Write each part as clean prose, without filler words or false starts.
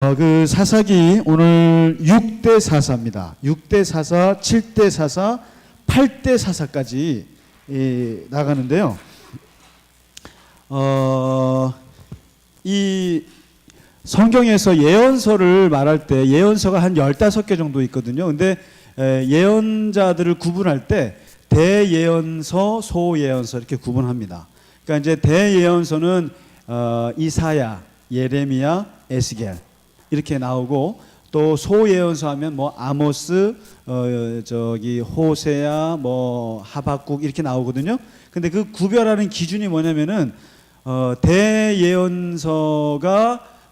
그 사사기 오늘 6대 사사입니다. 6대 사사, 7대 사사, 8대 사사까지 나가는데요. 이 성경에서 예언서를 말할 때 예언서가 한 15개 정도 있거든요. 근데 예언자들을 구분할 때 대예언서, 소예언서 이렇게 구분합니다. 그러니까 이제 대예언서는 이사야, 예레미야, 에스겔 이렇게 나오고, 또 소예언서 하면 뭐 아모스, 호세야, 뭐 하박국 이렇게 나오거든요. 근데 그 구별하는 기준이 뭐냐면은 대예언서가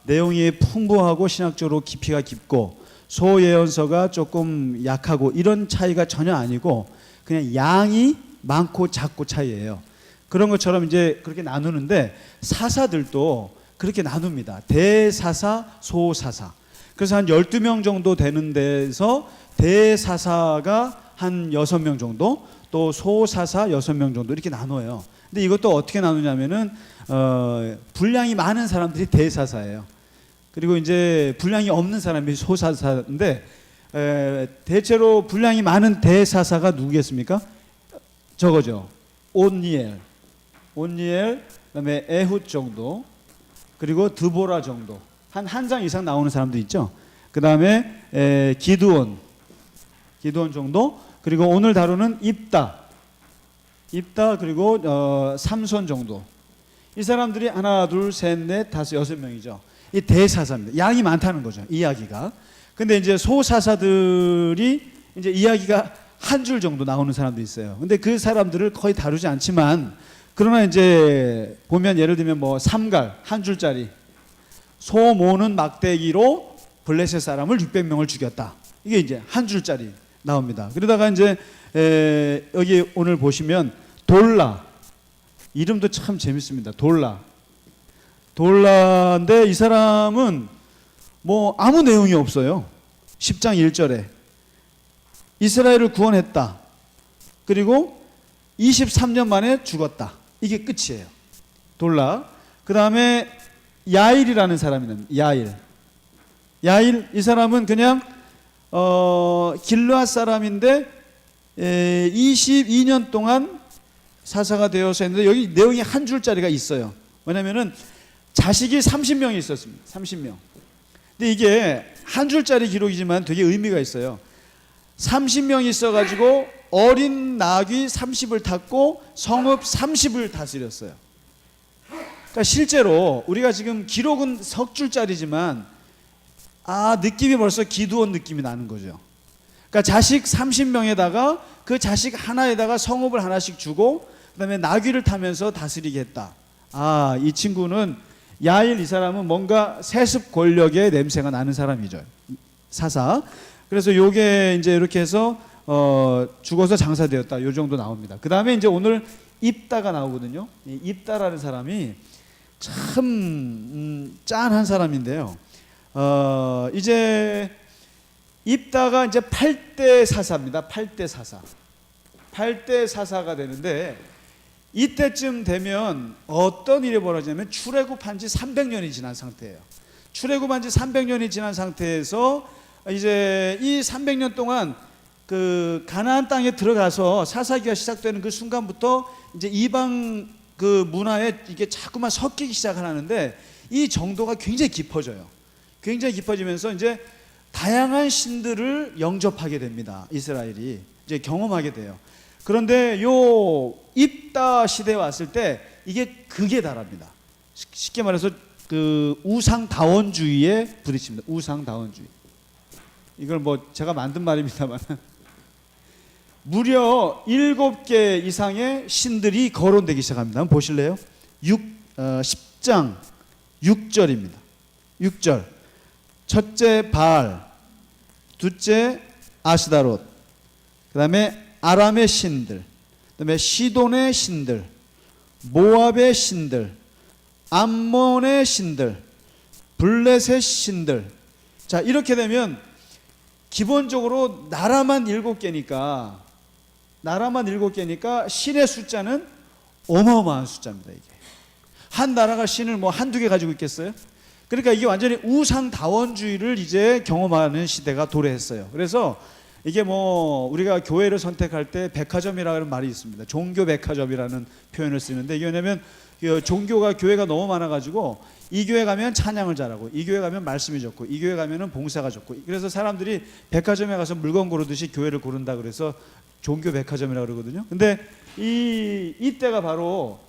내용이 풍부하고 신학적으로 깊이가 깊고, 소예언서가 조금 약하고, 이런 차이가 전혀 아니고 그냥 양이 많고 작고 차이예요. 그런 것처럼 이제 그렇게 나누는데, 사사들도 그렇게 나눕니다. 대사사, 소사사. 그래서 한 12명 정도 되는 데서 대사사가 한 6명 정도, 또 소사사 6명 정도 이렇게 나눠요. 근데 이것도 어떻게 나누냐면은 분량이 많은 사람들이 대사사예요. 그리고 이제 분량이 없는 사람이 소사사인데, 대체로 분량이 많은 대사사가 누구겠습니까? 저거죠. 온니엘, 그다음에 에훗 정도, 그리고 드보라 정도, 한 장 이상 나오는 사람도 있죠. 그 다음에 기드온 정도, 그리고 오늘 다루는 입다, 그리고 삼손 정도. 이 사람들이 하나, 둘, 셋, 넷, 다섯, 6명이죠. 이 대사사입니다. 양이 많다는 거죠, 이야기가. 근데 이제 소사사들이 이제 이야기가 한 줄 정도 나오는 사람도 있어요. 근데 그 사람들을 거의 다루지 않지만, 그러나 이제 보면 예를 들면 뭐 삼갈 한 줄짜리, 소 모는 막대기로 블레셋 사람을 600명을 죽였다. 이게 이제 한 줄짜리 나옵니다. 그러다가 이제 여기 오늘 보시면 돌라, 이름도 참 재밌습니다. 돌라인데 이 사람은 뭐 아무 내용이 없어요. 10장 1절에 이스라엘을 구원했다. 그리고 23년 만에 죽었다. 이게 끝이에요. 돌라. 그 다음에 야일이라는 사람이 납니다. 야일, 이 사람은 그냥 길르앗 사람인데 22년 동안 사사가 되어서 했는데, 여기 내용이 한 줄짜리가 있어요. 왜냐면은 자식이 30명이 있었습니다. 30명. 근데 이게 한 줄짜리 기록이지만 되게 의미가 있어요. 30명이 있어가지고 어린 나귀 30을 탔고 성읍 30을 다스렸어요. 그러니까 실제로 우리가 지금 기록은 석 줄짜리지만 느낌이 벌써 기드온 느낌이 나는 거죠. 그러니까 자식 30명에다가 그 자식 하나에다가 성읍을 하나씩 주고, 그다음에 나귀를 타면서 다스리게 했다. 이 친구는 야일, 이 사람은 뭔가 세습 권력의 냄새가 나는 사람이죠. 사사. 그래서 요게 이제 이렇게 해서 죽어서 장사되었다, 요 정도 나옵니다. 그 다음에 이제 오늘 입다가 나오거든요. 이 입다라는 사람이 참 짠한 사람인데요. 이제 입다가 이제 8대 사사입니다. 8대 사사가 되는데, 이때쯤 되면 어떤 일이 벌어지냐면 출애굽한 지 300년이 지난 상태예요. 출애굽한 지 300년이 지난 상태에서 이제 이 300년 동안 그 가나안 땅에 들어가서 사사기가 시작되는 그 순간부터 이제 이방 그 문화에 이게 자꾸만 섞이기 시작하는데, 이 정도가 굉장히 깊어져요. 굉장히 깊어지면서 이제 다양한 신들을 영접하게 됩니다. 이스라엘이 이제 경험하게 돼요. 그런데 요 입다 시대에 왔을 때 이게 극에 달합니다. 쉽게 말해서 그 우상다원주의에 부딪힙니다. 우상다원주의. 이걸 뭐 제가 만든 말입니다만 무려 7개 이상의 신들이 거론되기 시작합니다. 한번 보실래요? 10장 6절입니다. 6절. 첫째 바알, 둘째 아스다롯, 그 다음에 아람의 신들, 그 다음에 시돈의 신들, 모압의 신들, 암몬의 신들, 블레셋 신들. 자, 이렇게 되면 기본적으로 나라만 7개니까 신의 숫자는 어마어마한 숫자입니다. 이게 한 나라가 신을 뭐 한두 개 가지고 있겠어요? 그러니까 이게 완전히 우상다원주의를 이제 경험하는 시대가 도래했어요. 그래서 이게 뭐 우리가 교회를 선택할 때 백화점이라는 말이 있습니다. 종교 백화점이라는 표현을 쓰는데, 이게 왜냐면 종교가 교회가 너무 많아가지고 이 교회 가면 찬양을 잘하고, 이 교회 가면 말씀이 좋고, 이 교회 가면은 봉사가 좋고, 그래서 사람들이 백화점에 가서 물건 고르듯이 교회를 고른다 그래서 종교 백화점이라고 그러거든요. 근데 이때가 바로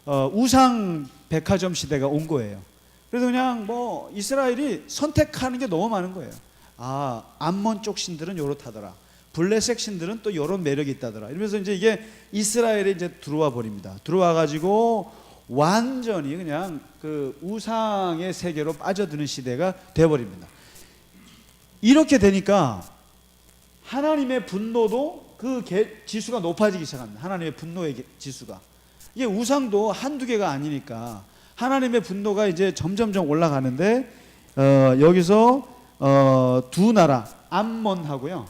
우상 백화점 시대가 온 거예요. 그래서 그냥 뭐 이스라엘이 선택하는 게 너무 많은 거예요. 아, 암몬 쪽 신들은 요렇다더라, 블레셋 신들은 또 요런 매력이 있다더라, 이러면서 이제 이게 이스라엘에 이제 들어와 버립니다. 들어와 가지고 완전히 그냥 그 우상의 세계로 빠져드는 시대가 돼 버립니다. 이렇게 되니까 하나님의 분노도 그 지수가 높아지기 시작합니다. 하나님의 분노의 지수가, 이게 우상도 한두 개가 아니니까 하나님의 분노가 이제 점점점 올라가는데, 여기서 두 나라, 암몬하고요,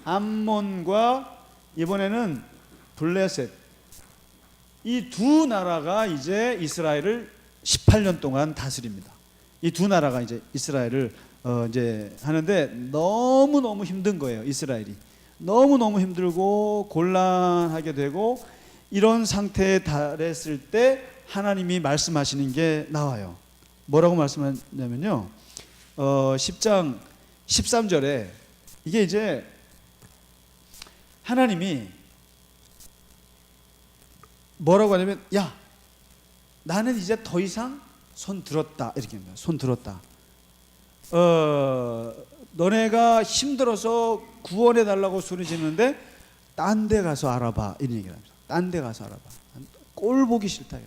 암몬과 이번에는 블레셋, 이 두 나라가 이제 이스라엘을 18년 동안 다스립니다. 이 두 나라가 이제 이스라엘을 이제 하는데 너무너무 힘든 거예요. 이스라엘이 너무너무 힘들고 곤란하게 되고, 이런 상태에 달했을 때 하나님이 말씀하시는 게 나와요. 뭐라고 말씀하냐면요, 10장 13절에 이게 이제 하나님이 뭐라고 하냐면, 야, 나는 이제 더 이상 손 들었다, 이렇게 합니다. 손 들었다. 너네가 힘들어서 구원해 달라고 소리 지르는데 딴 데 가서 알아봐, 이런 얘기를 합니다. 딴 데 가서 알아봐. 꼴 보기 싫다.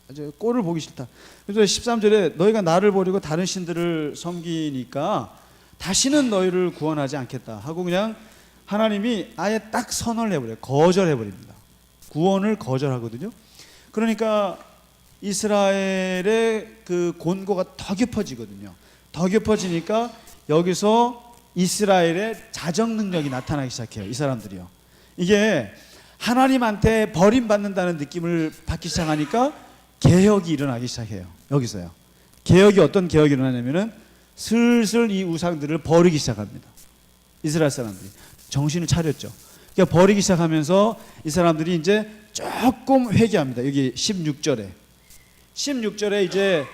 아주 꼴을 보기 싫다. 그래서 13절에 너희가 나를 버리고 다른 신들을 섬기니까 다시는 너희를 구원하지 않겠다 하고, 그냥 하나님이 아예 딱 선언을 해버려요. 거절해버립니다. 구원을 거절하거든요. 그러니까 이스라엘의 그 곤고가 더 깊어지거든요. 더 깊어지니까 여기서 이스라엘의 자정 능력이 나타나기 시작해요. 이 사람들이요, 이게 하나님한테 버림받는다는 느낌을 받기 시작하니까 개혁이 일어나기 시작해요. 여기서요, 개혁이, 어떤 개혁이 일어나냐면은 슬슬 이 우상들을 버리기 시작합니다. 이스라엘 사람들이 정신을 차렸죠. 그러니까 버리기 시작하면서 이 사람들이 이제 조금 회개합니다. 여기 16절에 이제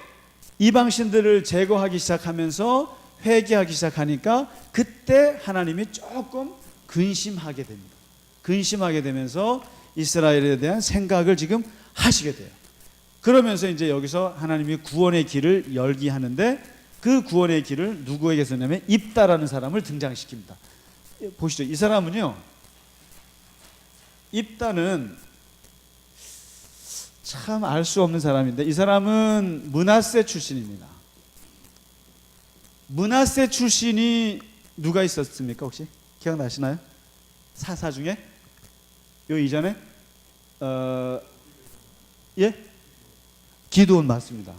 이방신들을 제거하기 시작하면서 회개하기 시작하니까 그때 하나님이 조금 근심하게 됩니다. 근심하게 되면서 이스라엘에 대한 생각을 지금 하시게 돼요. 그러면서 이제 여기서 하나님이 구원의 길을 열기 하는데, 그 구원의 길을 누구에게 썼냐면 입다라는 사람을 등장시킵니다. 보시죠. 이 사람은요, 입다는 참 알 수 없는 사람인데, 이 사람은 므낫세 출신입니다. 므낫세 출신이 누가 있었습니까? 혹시 기억나시나요? 사사 중에 요 이전에 예? 기드온 맞습니다.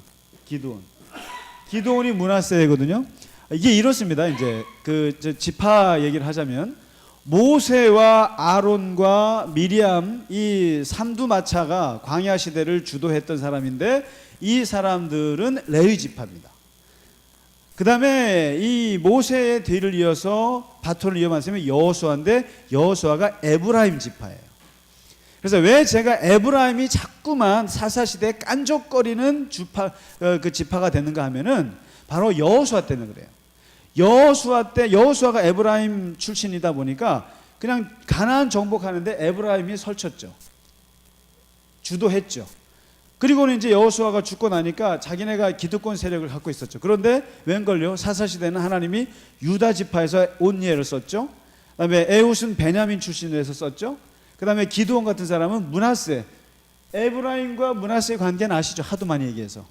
기드온이 므낫세거든요. 이게 이렇습니다. 이제 그 지파 얘기를 하자면, 모세와 아론과 미리암, 이 삼두마차가 광야 시대를 주도했던 사람인데, 이 사람들은 레위 지파입니다. 그 다음에 이 모세의 뒤를 이어서 바톤을 이어만 쓰면 여호수아인데, 여호수아가 에브라임 지파예요. 그래서 왜 제가 에브라임이 자꾸만 사사시대에 깐족거리는 그 지파가 되는가 하면은 바로 여호수아 때문에 그래요. 여호수아가 에브라임 출신이다 보니까 그냥 가나안 정복하는데 에브라임이 설쳤죠. 주도했죠. 그리고는 이제 여호수아가 죽고 나니까 자기네가 기득권 세력을 갖고 있었죠. 그런데 웬걸요, 사사시대는 하나님이 유다 지파에서 온니엘을 썼죠. 그다음에 에훗은 베냐민 출신에서 썼죠. 그다음에 기드온 같은 사람은 므낫세, 에브라임과 므낫세의 관계는 아시죠? 하도 많이 얘기해서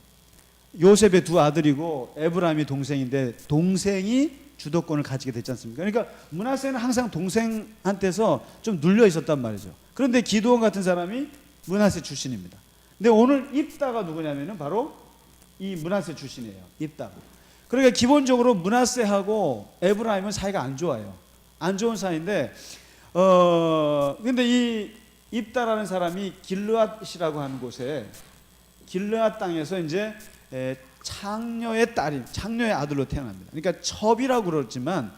요셉의 두 아들이고 에브라임이 동생인데, 동생이 주도권을 가지게 됐지 않습니까? 그러니까 므낫세는 항상 동생한테서 좀 눌려 있었단 말이죠. 그런데 기드온 같은 사람이 므낫세 출신입니다. 근데 오늘 입다가 누구냐면은 바로 이 므낫세 출신이에요. 입다가. 그러니까 기본적으로 므낫세하고 에브라임은 사이가 안 좋아요. 안 좋은 사이인데, 근데 이 입다라는 사람이 길르앗이라고 하는 곳에, 길르앗 땅에서 이제 창녀의 딸이 창녀의 아들로 태어납니다. 그러니까 첩이라고 그러지만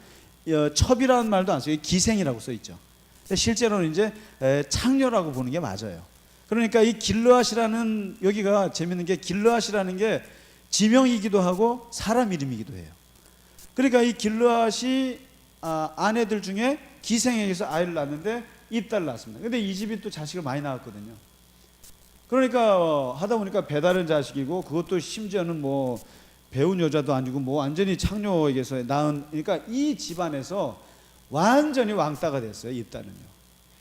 첩이라는 말도 안 써요. 기생이라고 써 있죠. 근데 실제로는 이제 창녀라고 보는 게 맞아요. 그러니까 이 길르앗이라는, 여기가 재밌는 게 길르앗이라는 게 지명이기도 하고 사람 이름이기도 해요. 그러니까 이 길르앗이 아내들 중에 기생에게서 아이를 낳았는데 입다를 낳았습니다. 근데 이 집이 또 자식을 많이 낳았거든요. 그러니까 하다 보니까 배다른 자식이고, 그것도 심지어는 뭐 배운 여자도 아니고 뭐 완전히 창녀에게서 낳은, 그러니까 이 집안에서 완전히 왕따가 됐어요. 입다는요.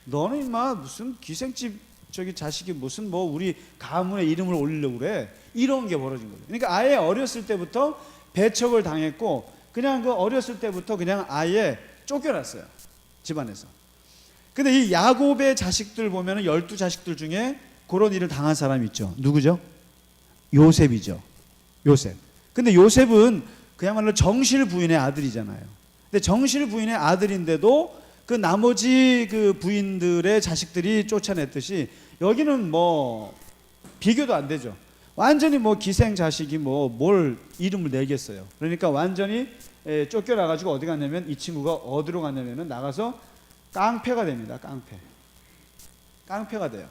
너는 임마 무슨 기생집 저기 자식이 무슨 뭐 우리 가문의 이름을 올리려고 그래, 이런 게 벌어진 거죠. 그러니까 아예 어렸을 때부터 배척을 당했고, 그냥 그 어렸을 때부터 그냥 아예 쫓겨났어요, 집안에서. 근데 이 야곱의 자식들 보면은 12자식들 중에 그런 일을 당한 사람이 있죠. 누구죠? 요셉이죠. 요셉. 근데 요셉은 그야말로 정실 부인의 아들이잖아요. 근데 정실 부인의 아들인데도 그 나머지 그 부인들의 자식들이 쫓아냈듯이 여기는 뭐 비교도 안 되죠. 완전히 뭐 기생 자식이 뭐 뭘 이름을 내겠어요. 그러니까 완전히 쫓겨나가지고 어디 갔냐면, 이 친구가 어디로 갔냐면은 나가서 깡패가 됩니다. 깡패가 돼요.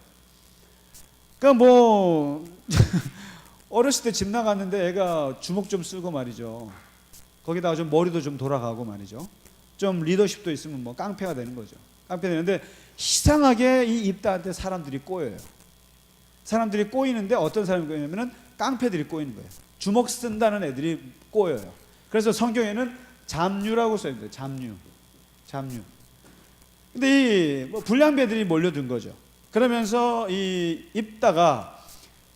그러니까 뭐 어렸을 때 집 나갔는데 애가 주먹 좀 쓰고 말이죠. 거기다가 좀 머리도 좀 돌아가고 말이죠. 좀 리더십도 있으면 뭐 깡패가 되는 거죠. 깡패 되는데, 이상하게 이 입다한테 사람들이 꼬여요. 사람들이 꼬이는데 어떤 사람이 꼬이냐면은 깡패들이 꼬이는 거예요. 주먹 쓴다는 애들이 꼬여요. 그래서 성경에는 잡류라고 써 있는데, 잡류. 근데 이 뭐 불량배들이 몰려든 거죠. 그러면서 이 입다가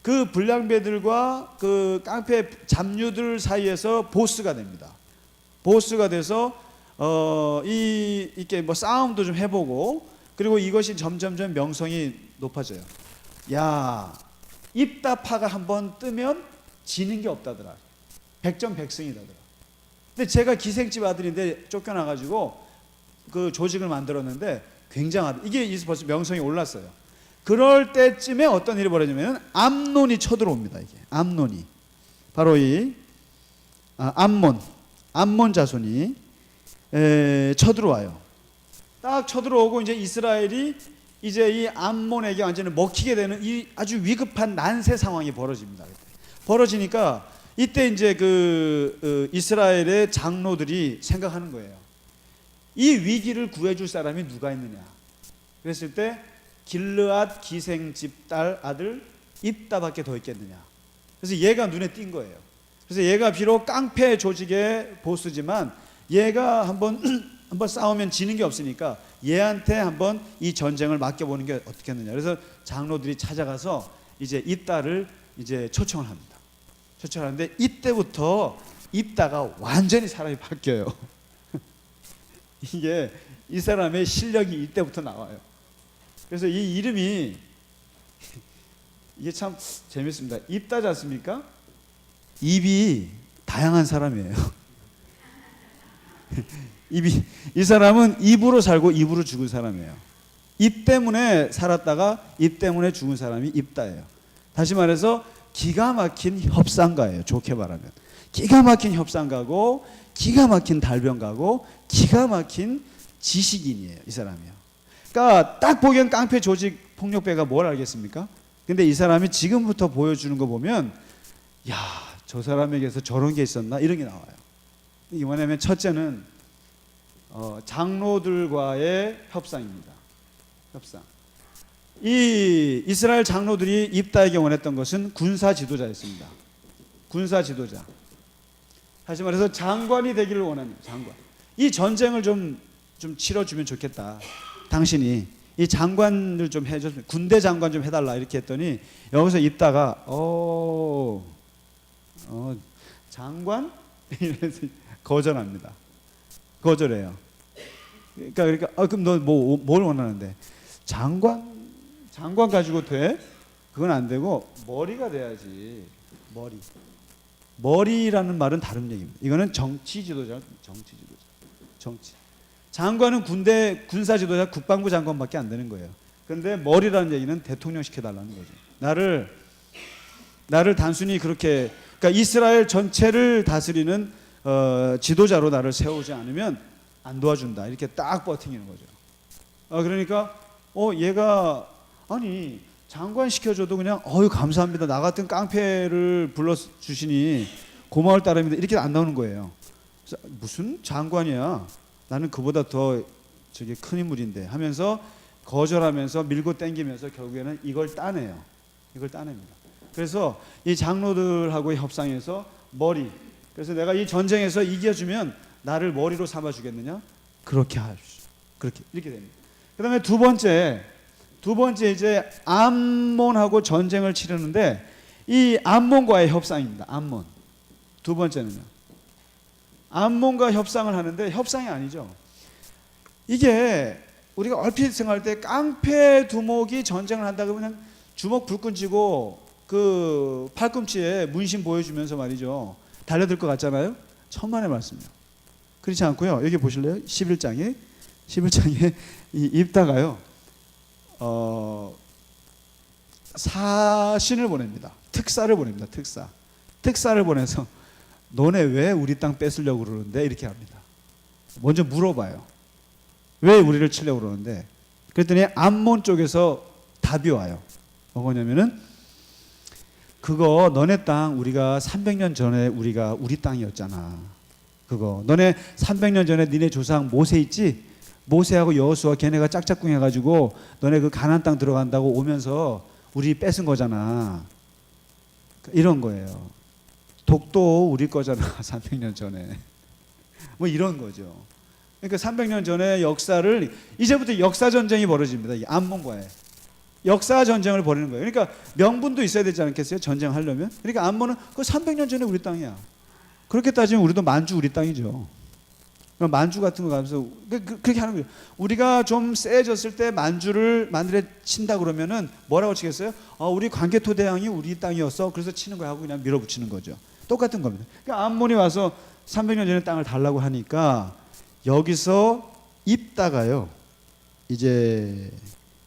그 불량배들과 그 깡패 잡류들 사이에서 보스가 됩니다. 보스가 돼서 이렇게 뭐 싸움도 좀 해보고, 그리고 이것이 점점점 명성이 높아져요. 야, 입다파가 한번 뜨면 지는 게 없다더라. 백전백승이다더라. 근데 제가 기생집 아들인데 쫓겨나가지고 그 조직을 만들었는데 굉장하다. 이게 벌써 명성이 올랐어요. 그럴 때쯤에 어떤 일이 벌어지냐면 암논이 쳐들어옵니다. 이게 암논이 바로 이 암몬 자손이 쳐들어와요. 딱 쳐들어오고 이제 이스라엘이 이제 이 암몬에게 완전히 먹히게 되는 이 아주 위급한 난세 상황이 벌어집니다. 벌어지니까 이때 이제 그 이스라엘의 장로들이 생각하는 거예요. 이 위기를 구해줄 사람이 누가 있느냐. 그랬을 때 길르앗 기생집 딸 아들 입다밖에 더 있겠느냐. 그래서 얘가 눈에 띈 거예요. 그래서 얘가 비록 깡패 조직의 보스지만 얘가 한번 싸우면 지는 게 없으니까 얘한테 한번 이 전쟁을 맡겨보는 게 어떻겠느냐. 그래서 장로들이 찾아가서 이제 입다를 이제 초청을 합니다. 초청하는데 이때부터 입다가 완전히 사람이 바뀌어요. 이게 이 사람의 실력이 이때부터 나와요. 그래서 이 이름이 이게 참 재밌습니다. 입다지 않습니까? 입이 다양한 사람이에요. 이 사람은 입으로 살고 입으로 죽은 사람이에요. 입 때문에 살았다가 입 때문에 죽은 사람이 입다예요. 다시 말해서 기가 막힌 협상가예요. 좋게 말하면 기가 막힌 협상가고, 기가 막힌 달변가고, 기가 막힌 지식인이에요. 이 사람이요. 그러니까 딱 보기엔 깡패 조직 폭력배가 뭘 알겠습니까? 근데 이 사람이 지금부터 보여주는 거 보면, 야, 저 사람에게서 저런 게 있었나, 이런 게 나와요. 이게 뭐냐면 첫째는 장로들과의 협상입니다. 협상. 이 이스라엘 장로들이 입다에게 원했던 것은 군사 지도자였습니다. 군사 지도자. 다시 말해서 장관이 되기를 원합니다. 장관. 이 전쟁을 좀 치러주면 좋겠다. 당신이 이 장관을 좀 해줬으면, 군대 장관 좀 해달라, 이렇게 했더니 여기서 입다가 장관? 이래서 거절합니다. 거절해요. 그러니까 그럼 너 뭘 원하는데? 장관 가지고 돼? 그건 안 되고 머리가 돼야지. 머리라는 말은 다른 얘기입니다. 이거는 정치 지도자. 장관은 군사 지도자, 국방부 장관밖에 안 되는 거예요. 그런데 머리라는 얘기는 대통령 시켜달라는 거죠. 나를 단순히 그렇게 그러니까 이스라엘 전체를 다스리는 지도자로 나를 세우지 않으면 안 도와준다. 이렇게 딱 버팅기는 거죠. 그러니까 얘가 아니 장관 시켜줘도 그냥 감사합니다. 나 같은 깡패를 불러주시니 고마울 따름입니다. 이렇게 안 나오는 거예요. 무슨 장관이야? 나는 그보다 더 저게 큰 인물인데 하면서 거절하면서 밀고 당기면서 결국에는 이걸 따내요. 이걸 따냅니다. 그래서 이 장로들하고의 협상에서 그래서 내가 이 전쟁에서 이겨주면 나를 머리로 삼아주겠느냐? 그렇게 하십시오. 그렇게 이렇게 됩니다. 그다음에 두 번째 이제 암몬하고 전쟁을 치르는데 이 암몬과의 협상입니다. 암몬. 두 번째는요. 암몬과 협상을 하는데 협상이 아니죠. 이게 우리가 얼핏 생각할 때 깡패 두목이 전쟁을 한다고 그냥 주먹 불끈 쥐고 그 팔꿈치에 문신 보여주면서 말이죠. 달려들 것 같잖아요. 천만의 말씀이요. 그렇지 않고요. 여기 보실래요? 11장에 이 입다가요. 사신을 보냅니다. 특사를 보냅니다. 특사를 보내서 너네 왜 우리 땅 뺏으려고 그러는데? 이렇게 합니다. 먼저 물어봐요. 왜 우리를 치려고 그러는데? 그랬더니 암몬 쪽에서 답이 와요. 뭐냐면은 그거 너네 땅 우리가 300년 전에 우리 땅이었잖아. 그거 너네 300년 전에 니네 조상 모세 있지? 모세하고 여호수아 걔네가 짝짝꿍 해가지고 너네 그 가나안 땅 들어간다고 오면서 우리 뺏은 거잖아. 이런 거예요. 독도 우리 거잖아. 300년 전에. 뭐 이런 거죠. 그러니까 300년 전의 역사를 이제부터 역사 전쟁이 벌어집니다. 이 암몬과의 역사 전쟁을 벌이는 거예요. 그러니까 명분도 있어야 되지 않겠어요? 전쟁하려면. 그러니까 암몬은 그 300년 전에 우리 땅이야. 그렇게 따지면 우리도 만주 우리 땅이죠. 만주 같은 거 가면서 그렇게 하는 거예요. 우리가 좀 세졌을 때 만주를 만들에 친다 그러면은 뭐라고 치겠어요? 우리 광개토 대왕이 우리 땅이었어. 그래서 치는 거야 하고 그냥 밀어붙이는 거죠. 똑같은 겁니다. 그러니까 암몬이 와서 300년 전에 땅을 달라고 하니까 여기서 입다가요. 이제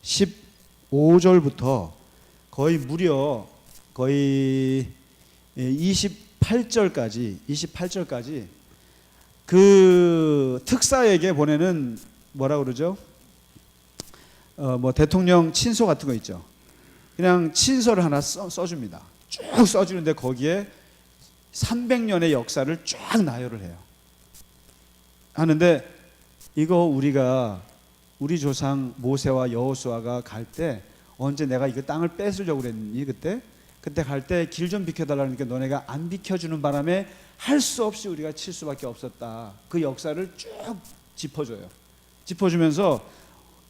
15절부터 거의 무려 거의 28절까지 그 특사에게 보내는 뭐라 그러죠? 뭐 대통령 친서 같은 거 있죠. 그냥 친서를 하나 써줍니다. 쭉 써주는데 거기에 300년의 역사를 쫙 나열을 해요. 하는데 이거 우리 조상 모세와 여호수아가 갈 때 언제 내가 이거 땅을 뺏으려고 그랬니? 그때 갈 때 길 좀 비켜달라니까 너네가 안 비켜주는 바람에 할 수 없이 우리가 칠 수밖에 없었다. 그 역사를 쭉 짚어줘요. 짚어주면서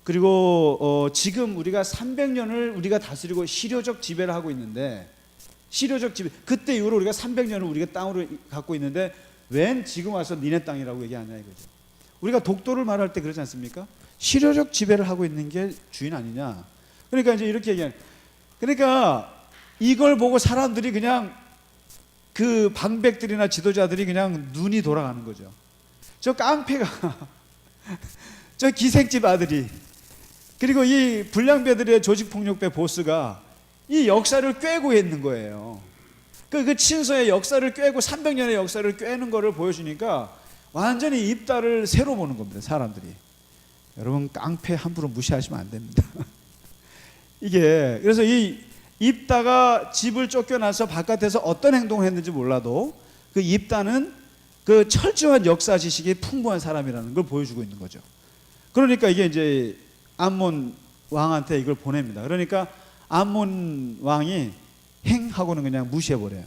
그리고 지금 우리가 300년을 우리가 다스리고 실효적 지배를 하고 있는데 실효적 지배 그때 이후로 우리가 300년을 우리가 땅으로 갖고 있는데 웬 지금 와서 니네 땅이라고 얘기하냐 이거죠. 우리가 독도를 말할 때 그러지 않습니까? 실효적 지배를 하고 있는 게 주인 아니냐. 그러니까 이제 이렇게 얘기하는. 그러니까 이걸 보고 사람들이 그냥 그 방백들이나 지도자들이 그냥 눈이 돌아가는 거죠. 저 깡패가 저 기생집 아들이 그리고 이 불량배들의 조직폭력배 보스가 이 역사를 꿰고 있는 거예요. 그 친서의 역사를 꿰고 300년의 역사를 꿰는 거를 보여주니까 완전히 입다를 새로 보는 겁니다. 사람들이. 여러분 깡패 함부로 무시하시면 안 됩니다. 이게 그래서 이 입다가 집을 쫓겨나서 바깥에서 어떤 행동을 했는지 몰라도 그 입다는 그 철저한 역사 지식이 풍부한 사람이라는 걸 보여주고 있는 거죠. 그러니까 이게 이제 암몬 왕한테 이걸 보냅니다. 그러니까 암몬 왕이 행하고는 그냥 무시해버려요.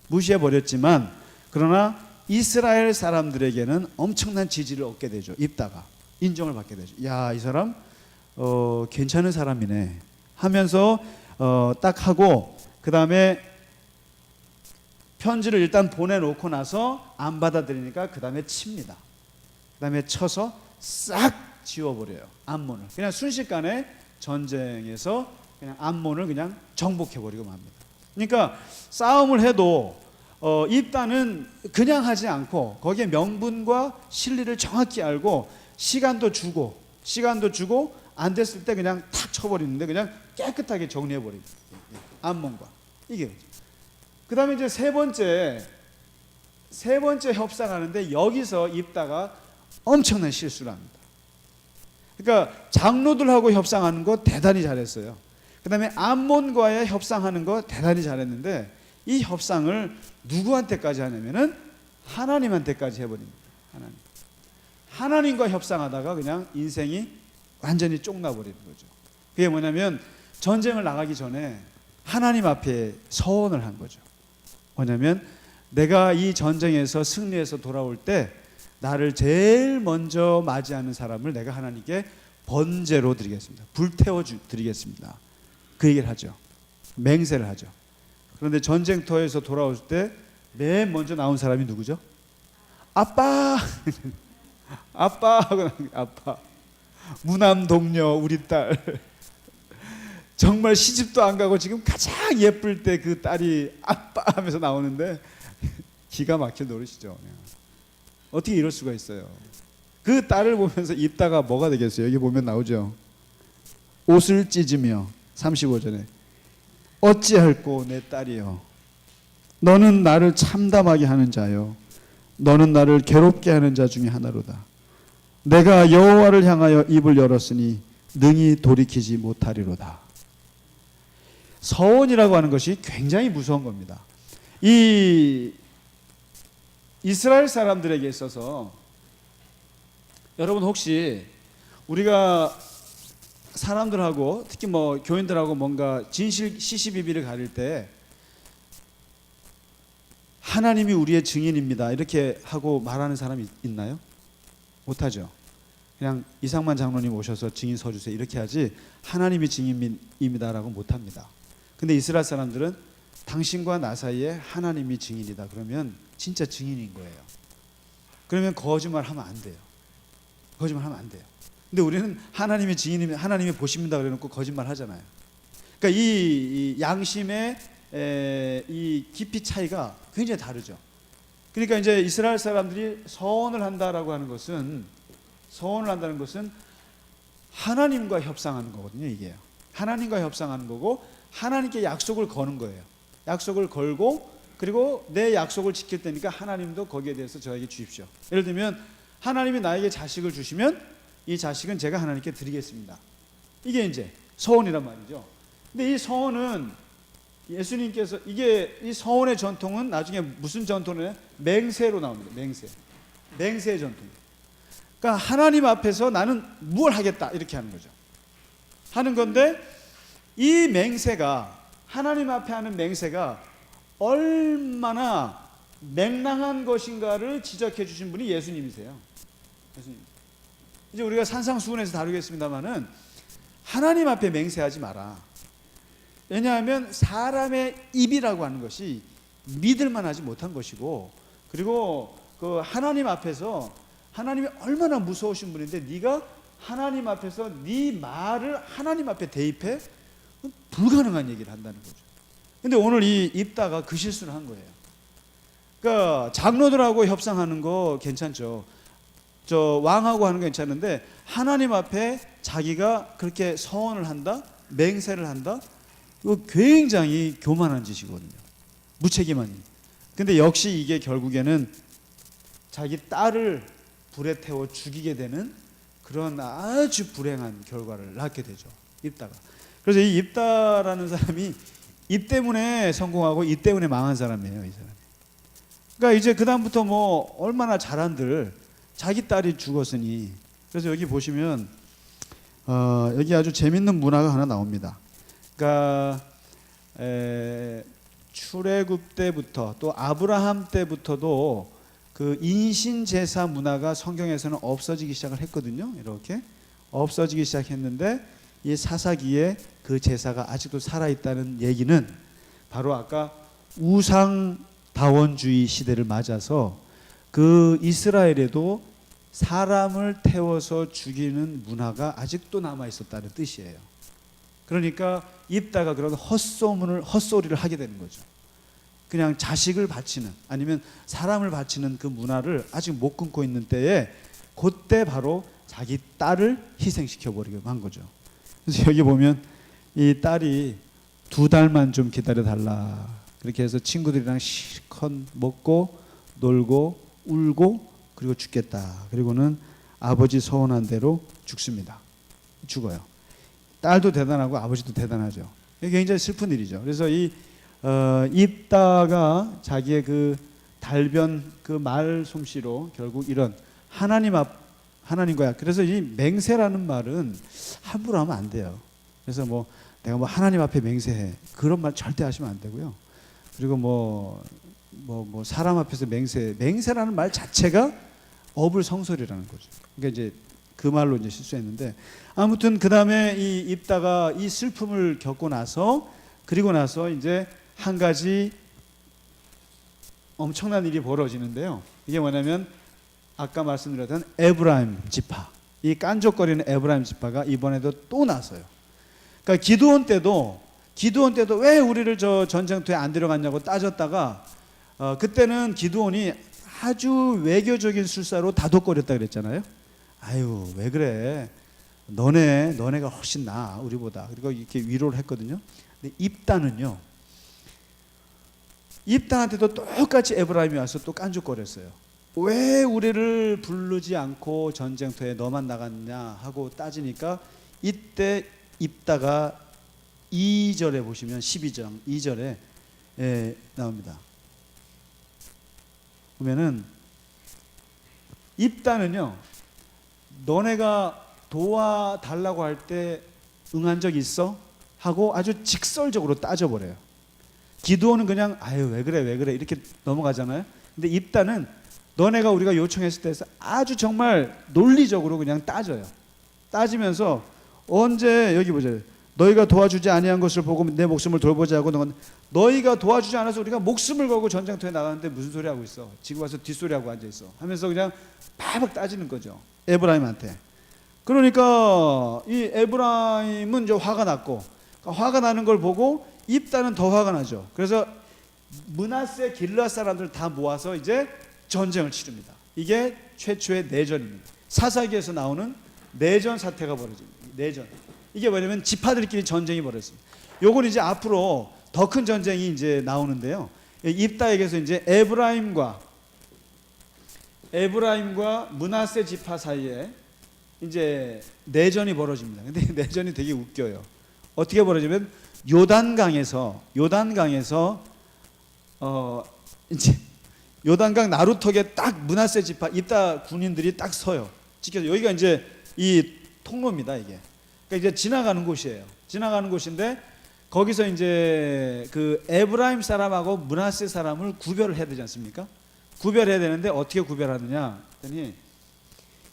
무시해버렸지만 그러나 이스라엘 사람들에게는 엄청난 지지를 얻게 되죠. 입다가 인정을 받게 되죠. 야, 이 사람 괜찮은 사람이네 하면서 딱 하고 그 다음에 편지를 일단 보내놓고 나서 안 받아들이니까 그 다음에 칩니다. 그 다음에 쳐서 싹 지워버려요. 암몬을 그냥 순식간에 전쟁에서 그냥 암몬을 그냥 정복해버리고 맙니다. 그러니까 싸움을 해도 입다는 그냥 하지 않고 거기에 명분과 실리를 정확히 알고 시간도 주고 안 됐을 때 그냥 탁 쳐버리는데 그냥 깨끗하게 정리해버립니다. 암몬과 이게 그 다음에 이제 세 번째 협상하는데 여기서 입다가 엄청난 실수를 합니다. 그러니까 장로들하고 협상하는 거 대단히 잘했어요. 그 다음에 암몬과의 협상하는 거 대단히 잘했는데 이 협상을 누구한테까지 하냐면은 하나님한테까지 해버립니다. 하나님과 협상하다가 그냥 인생이 완전히 쫑나버리는 거죠. 그게 뭐냐면 전쟁을 나가기 전에 하나님 앞에 서원을 한 거죠. 뭐냐면 내가 이 전쟁에서 승리해서 돌아올 때 나를 제일 먼저 맞이하는 사람을 내가 하나님께 번제로 드리겠습니다. 불태워 드리겠습니다. 그 얘기를 하죠. 맹세를 하죠. 그런데 전쟁터에서 돌아올 때 맨 먼저 나온 사람이 누구죠? 아빠. 아빠. 아빠. 무남 동료 우리 딸. 정말 시집도 안 가고 지금 가장 예쁠 때 그 딸이 아빠 하면서 나오는데 기가 막힐 노릇이죠. 어떻게 이럴 수가 있어요. 그 딸을 보면서 입다가 뭐가 되겠어요? 여기 보면 나오죠. 옷을 찢으며 35절에 어찌할꼬 내 딸이여 너는 나를 참담하게 하는 자요 너는 나를 괴롭게 하는 자 중에 하나로다. 내가 여호와를 향하여 입을 열었으니 능히 돌이키지 못하리로다. 서원이라고 하는 것이 굉장히 무서운 겁니다. 이 이스라엘 사람들에게 있어서 여러분 혹시 우리가 사람들하고 특히 뭐 교인들하고 뭔가 진실 시시비비를 가릴 때 하나님이 우리의 증인입니다 이렇게 하고 말하는 사람이 있나요? 못하죠. 그냥 이상만 장로님 오셔서 증인 서주세요 이렇게 하지 하나님이 증인입니다라고 못합니다. 근데 이스라엘 사람들은 당신과 나 사이에 하나님이 증인이다 그러면 진짜 증인인 거예요. 그러면 거짓말하면 안 돼요. 거짓말하면 안 돼요. 근데 우리는 하나님이 증인이면 하나님이 보십니다 그래놓고 거짓말 하잖아요. 그러니까 이 양심의 이 깊이 차이가 굉장히 다르죠. 그러니까 이제 이스라엘 사람들이 서원을 한다라고 하는 것은 하나님과 협상하는 거거든요. 이게요. 하나님과 협상하는 거고 하나님께 약속을 거는 거예요. 약속을 걸고 그리고 내 약속을 지킬 테니까 하나님도 거기에 대해서 저에게 주십시오. 예를 들면 하나님이 나에게 자식을 주시면 이 자식은 제가 하나님께 드리겠습니다. 이게 이제 서원이란 말이죠. 근데 이 서원은 예수님께서 이 서원의 전통은 나중에 무슨 전통이냐? 맹세로 나옵니다. 맹세의 전통. 그러니까 하나님 앞에서 나는 뭘 하겠다 이렇게 하는 거죠. 하는 건데 이 맹세가 하나님 앞에 하는 맹세가 얼마나 맹랑한 것인가를 지적해 주신 분이 예수님이세요. 예수님. 이제 우리가 산상수훈에서 다루겠습니다만은 하나님 앞에 맹세하지 마라. 왜냐하면 사람의 입이라고 하는 것이 믿을만하지 못한 것이고 그리고 그 하나님 앞에서 하나님이 얼마나 무서우신 분인데 네가 하나님 앞에서 네 말을 하나님 앞에 대입해 불가능한 얘기를 한다는 거죠. 근데 오늘 이 입다가 그 실수를 한 거예요. 그러니까 장로들하고 협상하는 거 괜찮죠. 저 왕하고 하는 거 괜찮은데 하나님 앞에 자기가 그렇게 서원을 한다, 맹세를 한다, 이거 굉장히 교만한 짓이거든요. 무책임한 일. 근데 역시 이게 결국에는 자기 딸을 불에 태워 죽이게 되는 그런 아주 불행한 결과를 낳게 되죠. 입다가. 그래서 이 입다라는 사람이 입 때문에 성공하고 입 때문에 망한 사람이에요. 이 사람이. 그러니까 이제 그 다음부터 뭐 얼마나 잘한들 자기 딸이 죽었으니. 그래서 여기 보시면 여기 아주 재밌는 문화가 하나 나옵니다. 그러니까 출애굽 때부터 또 아브라함 때부터도 그 인신 제사 문화가 성경에서는 없어지기 시작을 했거든요. 이렇게 없어지기 시작했는데 이 사사기에 그 제사가 아직도 살아있다는 얘기는 바로 아까 우상다원주의 시대를 맞아서 그 이스라엘에도 사람을 태워서 죽이는 문화가 아직도 남아있었다는 뜻이에요. 그러니까 입다가 그런 헛소리를 하게 되는 거죠. 그냥 자식을 바치는 아니면 사람을 바치는 그 문화를 아직 못 끊고 있는 때에 그때 바로 자기 딸을 희생시켜버리기로 한 거죠. 그래서 여기 보면 이 딸이 2달만 좀 기다려달라. 그렇게 해서 친구들이랑 실컷 먹고 놀고 울고 그리고 죽겠다. 그리고는 아버지 서운한 대로 죽습니다. 죽어요. 딸도 대단하고 아버지도 대단하죠. 이게 굉장히 슬픈 일이죠. 그래서 이 입다가 자기의 그 달변 그 말 솜씨로 결국 이런 하나님과 그래서 이 맹세라는 말은 함부로 하면 안 돼요. 그래서 뭐 내가 뭐 하나님 앞에 맹세해 그런 말 절대 하시면 안 되고요. 그리고 뭐 사람 앞에서 맹세라는 말 자체가 어불성설이라는 거죠. 그러니까 이제 그 말로 이제 실수했는데 아무튼 그 다음에 이 입다가 이 슬픔을 겪고 나서 그리고 나서 이제 한 가지 엄청난 일이 벌어지는데요. 이게 뭐냐면 아까 말씀드렸던 에브라임 지파, 이 깐족거리는 에브라임 지파가 이번에도 또 나서요. 그러니까 기드온 때도 왜 우리를 저 전쟁터에 안 데려갔냐고 따졌다가 그때는 기드온이 아주 외교적인 술사로 다독거렸다 그랬잖아요. 아유 왜 그래? 너네가 훨씬 나아 우리보다. 그리고 이렇게 위로를 했거든요. 근데 입다한테도 똑같이 에브라임이 와서 또 깐죽거렸어요. 왜 우리를 부르지 않고 전쟁터에 너만 나갔냐 하고 따지니까 이때 입다가 2절에 보시면 12장 2절에 나옵니다. 보면은 입다는요, 너네가 도와달라고 할 때 응한 적 있어? 하고 아주 직설적으로 따져버려요. 기드온은 그냥 아유 왜 그래 이렇게 넘어가잖아요. 근데 입다는 너네가 우리가 요청했을 때에서 아주 정말 논리적으로 그냥 따져요. 따지면서 언제 여기 보자. 너희가 도와주지 아니한 것을 보고 내 목숨을 돌보자 하고 너희가 도와주지 않아서 우리가 목숨을 걸고 전쟁터에 나가는데 무슨 소리 하고 있어? 지금 와서 뒷소리하고 앉아있어 하면서 그냥 바박 따지는 거죠. 에브라임한테. 그러니까 이 에브라임은 이제 화가 났고 화가 나는 걸 보고 입다는 더 화가 나죠. 그래서 므낫세 길르앗 사람들 다 모아서 이제 전쟁을 치릅니다. 이게 최초의 내전입니다. 사사기에서 나오는 내전 사태가 벌어집니다. 내전. 이게 뭐냐면 지파들끼리 전쟁이 벌어졌습니다. 요건 이제 앞으로 더 큰 전쟁이 이제 나오는데요. 입다에게서 이제 에브라임과 므낫세 지파 사이에 이제 내전이 벌어집니다. 근데 내전이 되게 웃겨요. 어떻게 벌어지면 요단강에서 이제 요단강 나루턱에 딱 므낫세 지파 입다 군인들이 딱 서요. 지켜서 여기가 이제 이 통로입니다. 이게. 그러니까 이제 지나가는 곳이에요. 지나가는 곳인데 거기서 이제 그 에브라임 사람하고 므낫세 사람을 구별을 해야 되지 않습니까? 구별해야 되는데 어떻게 구별하느냐 했더니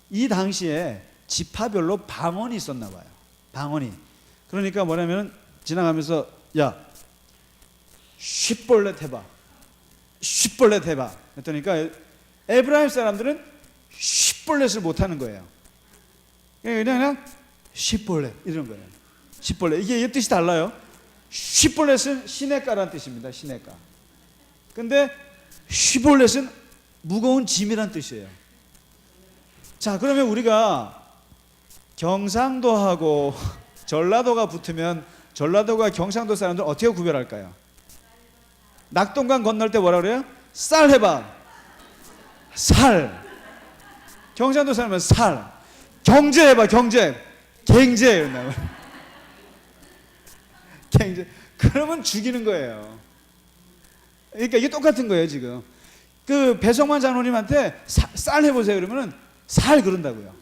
이 당시에 지파별로 방언이 있었나 봐요. 방언이. 그러니까 뭐냐면 지나가면서 야 쉿볼렛 해봐. 쉿볼렛 해봐. 그러니까 에브라임 사람들은 쉿볼렛을 못하는 거예요. 그냥 쉿볼렛 이런 거예요. 쉿볼렛 이게 뜻이 달라요. 쉿볼렛은 시냇가라는 뜻입니다. 시냇가. 근데 쉿볼렛은 무거운 짐이란 뜻이에요. 자, 그러면 우리가 경상도하고 전라도가 붙으면 전라도가 경상도 사람들 어떻게 구별할까요? 낙동강 건널 때 뭐라 그래요? 쌀 해봐. 살. 경상도 사람은 살. 경제 해봐. 경제. 갱제. 갱제. 그러면 죽이는 거예요. 그러니까 이게 똑같은 거예요 지금. 그 배성만 장로님한테 쌀 해보세요 그러면은 살 그런다고요.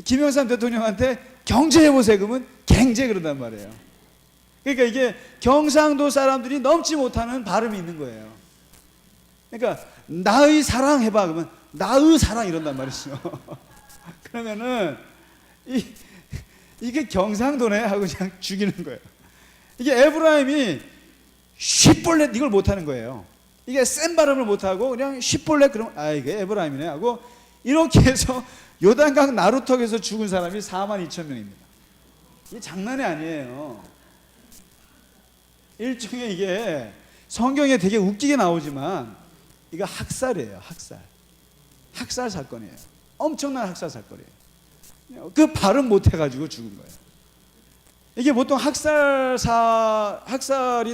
김영삼 대통령한테 경제 해보세요 그러면 갱제 그런단 말이에요. 그러니까 이게 경상도 사람들이 넘지 못하는 발음이 있는 거예요. 그러니까 나의 사랑 해봐 그러면 나의 사랑 이런단 말이죠. 그러면은 이게 경상도네 하고 그냥 죽이는 거예요. 이게 에브라임이 쉿볼렛 이걸 못하는 거예요. 이게 센 발음을 못하고 그냥 쉿볼렛 그러면 아 이게 에브라임이네 하고 이렇게 해서 요단강 나루턱에서 죽은 사람이 42,000명입니다. 이게 장난이 아니에요. 일종의 이게 성경에 되게 웃기게 나오지만 이거 학살이에요. 학살 사건이에요. 엄청난 학살 사건이에요. 그 발음 못해가지고 죽은 거예요. 이게 보통 학살이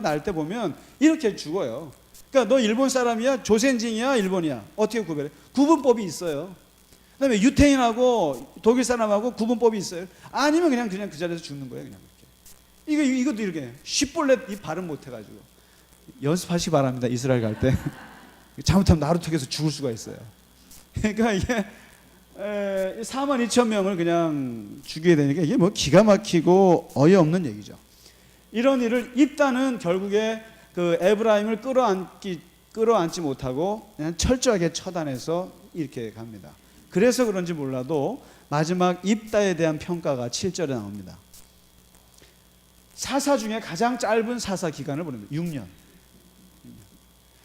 날 때 보면 이렇게 죽어요. 그러니까 너 일본 사람이야? 조센징이야? 일본이야? 어떻게 구별해? 구분법이 있어요. 그다음에 유태인하고 독일 사람하고 구분법이 있어요. 아니면 그냥 그 자리에서 죽는 거예요. 그냥 이렇게. 이것도 이렇게 쉽볼렛 이 발음 못해가지고 연습하시기 바랍니다. 이스라엘 갈 때 잘못하면 나루토에서 죽을 수가 있어요. 그러니까 이게 42,000명을 그냥 죽이게 되니까 이게 뭐 기가 막히고 어이없는 얘기죠. 이런 일을 입다는 결국에 그 에브라임을 끌어안지 못하고 그냥 철저하게 처단해서 이렇게 갑니다. 그래서 그런지 몰라도 마지막 입다에 대한 평가가 7절에 나옵니다. 사사 중에 가장 짧은 사사 기간을 보냅니다. 6년.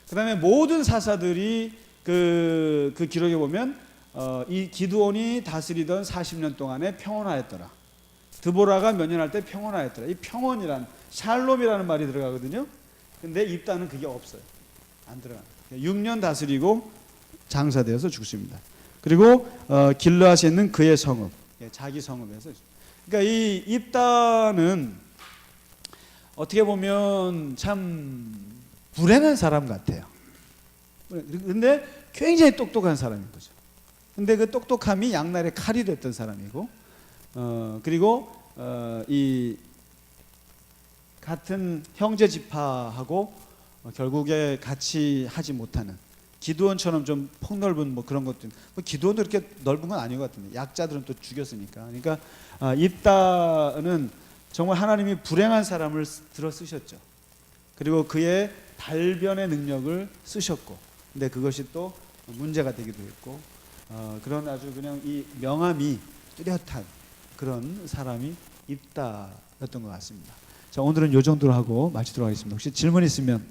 그 다음에 모든 사사들이 그 기록에 보면 이 기드온이 다스리던 40년 동안에 평온하였더라. 드보라가 몇 년 할 때 평온하였더라. 이 평온이란 샬롬이라는 말이 들어가거든요. 근데 입다는 그게 없어요. 안 들어가요. 6년 다스리고 장사되어서 죽습니다. 그리고 길르앗에 있는 그의 성읍, 자기 성읍에서. 그러니까 이 입다는 어떻게 보면 참 불행한 사람 같아요. 근데 굉장히 똑똑한 사람인 거죠. 근데 그 똑똑함이 양날의 칼이 됐던 사람이고, 그리고 이 같은 형제 지파하고 결국에 같이 하지 못하는, 기드온처럼 좀 폭넓은 뭐 그런 것도, 뭐 기드온도 이렇게 넓은 건 아닌 것 같은데 약자들은 또 죽였으니까. 그러니까 입다는 정말 하나님이 불행한 사람을 들어 쓰셨죠. 그리고 그의 달변의 능력을 쓰셨고, 근데 그것이 또 문제가 되기도 했고, 그런 아주 그냥 이 명함이 뚜렷한 그런 사람이 입다였던 것 같습니다. 자, 오늘은 이 정도로 하고 마치도록 하겠습니다. 혹시 질문 있으면